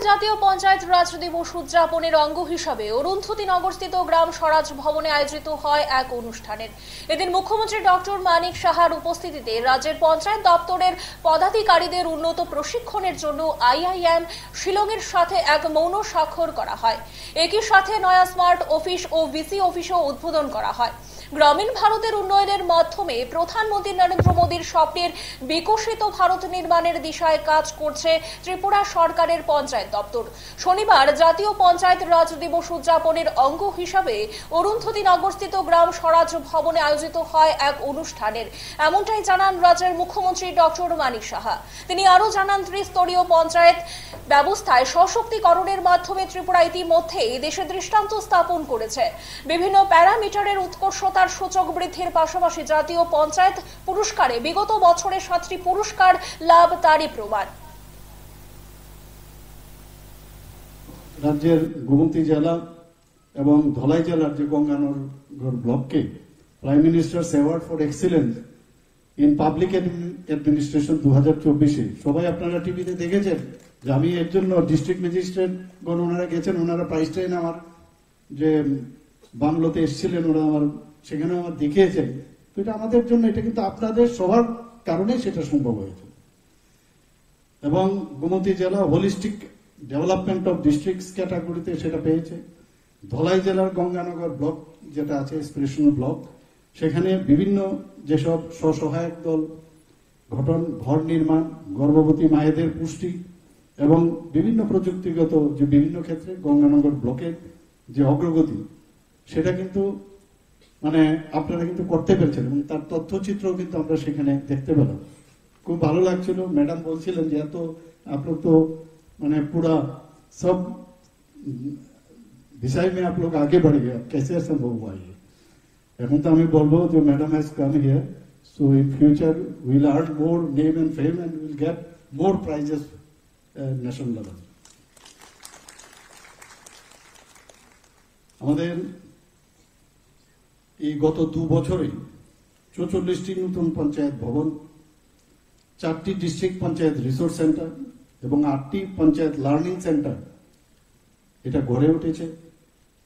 জাতীয় পঞ্চায়েত রাজ দিবস উদযাপনের অঙ্গ হিসাবে অরুন্ধতী নগরস্থিত গ্রাম স্বরাজ ভবনে আয়োজিত হয় এক অনুষ্ঠানের। এদিন মুখ্যমন্ত্রী ডক্টর মানিক সাহার উপস্থিতিতে রাজ্যের পঞ্চায়েত দপ্তরের পদাধিকারীদের উন্নত প্রশিক্ষণের জন্য আইআইএম শিলংয়ের সাথে এক মৌন স্বাক্ষর করা হয়। একই সাথে নয়া স্মার্ট অফিস ও ভিসি অফিসও উদ্বোধন করা হয়। গ্রামীণ ভারতের উন্নয়নের মাধ্যমে প্রধানমন্ত্রী নরেন্দ্র মোদীর স্বপ্নের বিকশিত ভারত নির্মাণের দিশায় কাজ করছে ত্রিপুরা সরকারের পঞ্চায়েত দপ্তর। শনিবার জাতীয় পঞ্চায়েত রাজ দিবস উদযাপনের অঙ্গ হিসাবে অরুন্ধতী নগরস্থিত গ্রাম স্বরাজ ভবনে আয়োজিত হয় এক অনুষ্ঠানের। এমনটাই জানান রাজ্যের মুখ্যমন্ত্রী ডক্টর মানিক সাহা। তিনি আরও জানান, ত্রিস্তরীয় পঞ্চায়েত ব্যবস্থায় সশক্তিকরণের মাধ্যমে ত্রিপুরা ইতিমধ্যেই দেশে দৃষ্টান্ত স্থাপন করেছে। বিভিন্ন প্যারামিটারের উৎকর্ষতার সূচক বৃদ্ধির পাশাপাশি জাতীয় পঞ্চায়েত পুরস্কারে বিগত বছরে 7টি পুরস্কার লাভ তারই প্রমাণ। রাজ্যের গোমতী জেলা এবং ধলাই জেলার যে গঙ্গানগর ব্লককে Prime Minister's Award for Excellence in Public Administration 2024 সবাই আপনারা টিভিতে দেখেছেন যে আমি এর জন্য ডিস্ট্রিক্ট ম্যাজিস্ট্রেট গণ ওনারা গেছেন, ওনারা প্রাইজটাই না আমার যে বাংলোতে এসেছিলেন ওরা আমার সেখানেও আমার দেখিয়েছেন। তো এটা আমাদের জন্য, এটা কিন্তু আপনাদের সবার কারণে সেটা সম্ভব হয়েছে। এবং গোমতী জেলা হোলিস্টিক ডেভেলপমেন্ট অফ ডিস্ট্রিক্টস ক্যাটাগরিতে সেটা পেয়েছে। ধলাই জেলার গঙ্গানগর ব্লক যেটা আছে এক্সপ্রেশনাল ব্লক, সেখানে বিভিন্ন যেসব স্বসহায়ক দল গঠন, ঘর নির্মাণ, গর্ভবতী মায়েদের পুষ্টি এবং বিভিন্ন প্রযুক্তিগত যে বিভিন্ন ক্ষেত্রে গঙ্গানগর ব্লকের যে অগ্রগতি সেটা কিন্তু মানে আপনারা কিন্তু করতে পেরেছেন এবং তার তথ্যচিত্রও কিন্তু আমরা সেখানে দেখতে পেলাম। খুব ভালো লাগছিল। ম্যাডাম বলছিলেন যে এত আপনার তো মানে পুরা সব বিষয় में आप लोग आगे बढ़ गए, कैसे संभव हुआ ये? এখন তো আমি বলবো যে madam has come here, so in future will earn more name and fame and will get more prizes national level. আমাদের এই গত 2 বছরে 44টি নতুন পঞ্চায়েত ভবন, 4টি ডিস্ট্রিক্ট পঞ্চায়েত রিসোর্স সেন্টার এবং 8টি পঞ্চায়েত লার্নিং সেন্টার এটা গড়ে উঠেছে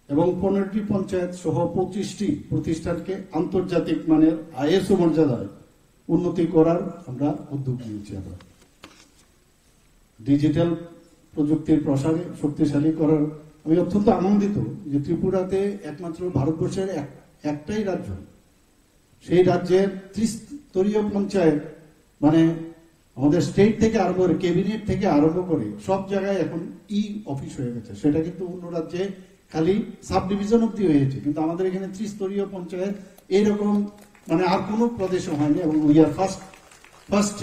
এবং 15টি পঞ্চায়েত সহ 25টি প্রতিষ্ঠানকে আন্তর্জাতিক মানের আইএসও মর্যাদায় উন্নতি করার আমরা উদ্যোগ নিয়েছি। আমরা ডিজিটাল প্রযুক্তির প্রসারে শক্তিশালী করার আমি অত্যন্ত আনন্দিত যে ত্রিপুরাতে একমাত্র ভারতবর্ষের একটাই রাজ্য, সেই রাজ্যের ত্রিস্তরীয় পঞ্চায়েত মানে আমাদের স্টেট থেকে আরম্ভ করে ক্যাবিনেট থেকে আরম্ভ করে সব জায়গায় এখন ই অফিস হয়ে গেছে। সেটা কিন্তু অন্য রাজ্যে খালি সাব ডিভিশন অব্দি হয়েছে, কিন্তু আমাদের এখানে ত্রিস্তরীয় পঞ্চায়েত এইরকম মানে আর কোনো প্রদেশে হয়নি এবং উই আর ফার্স্ট।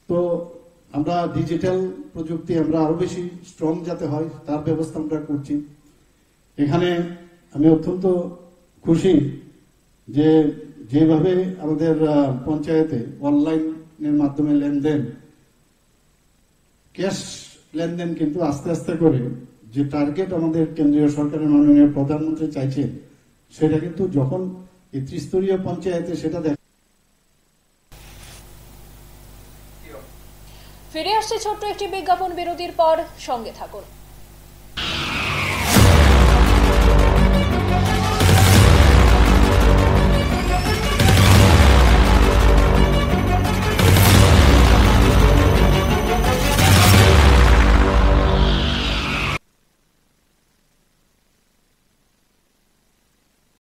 তো আমরা ডিজিটাল প্রযুক্তি আমরা আরো বেশি স্ট্রং যাতে হয় তার ব্যবস্থা আমরা করছি। এখানে আমি অত্যন্ত খুশি যে যেভাবে আমাদের পঞ্চায়েতে অনলাইনের মাধ্যমে লেনদেন, ক্যাশ লেনদেন কিন্তু আস্তে আস্তে করে যে টার্গেট আমাদের কেন্দ্রীয় সরকারের মাননীয় প্রধানমন্ত্রী চাইছেন সেটা কিন্তু যখন এই ত্রিস্তরীয় পঞ্চায়েতে সেটা দেখ। ফিরে আসছে ছোট্ট একটি বিজ্ঞাপন বিরতির পর, সঙ্গে থাকুন।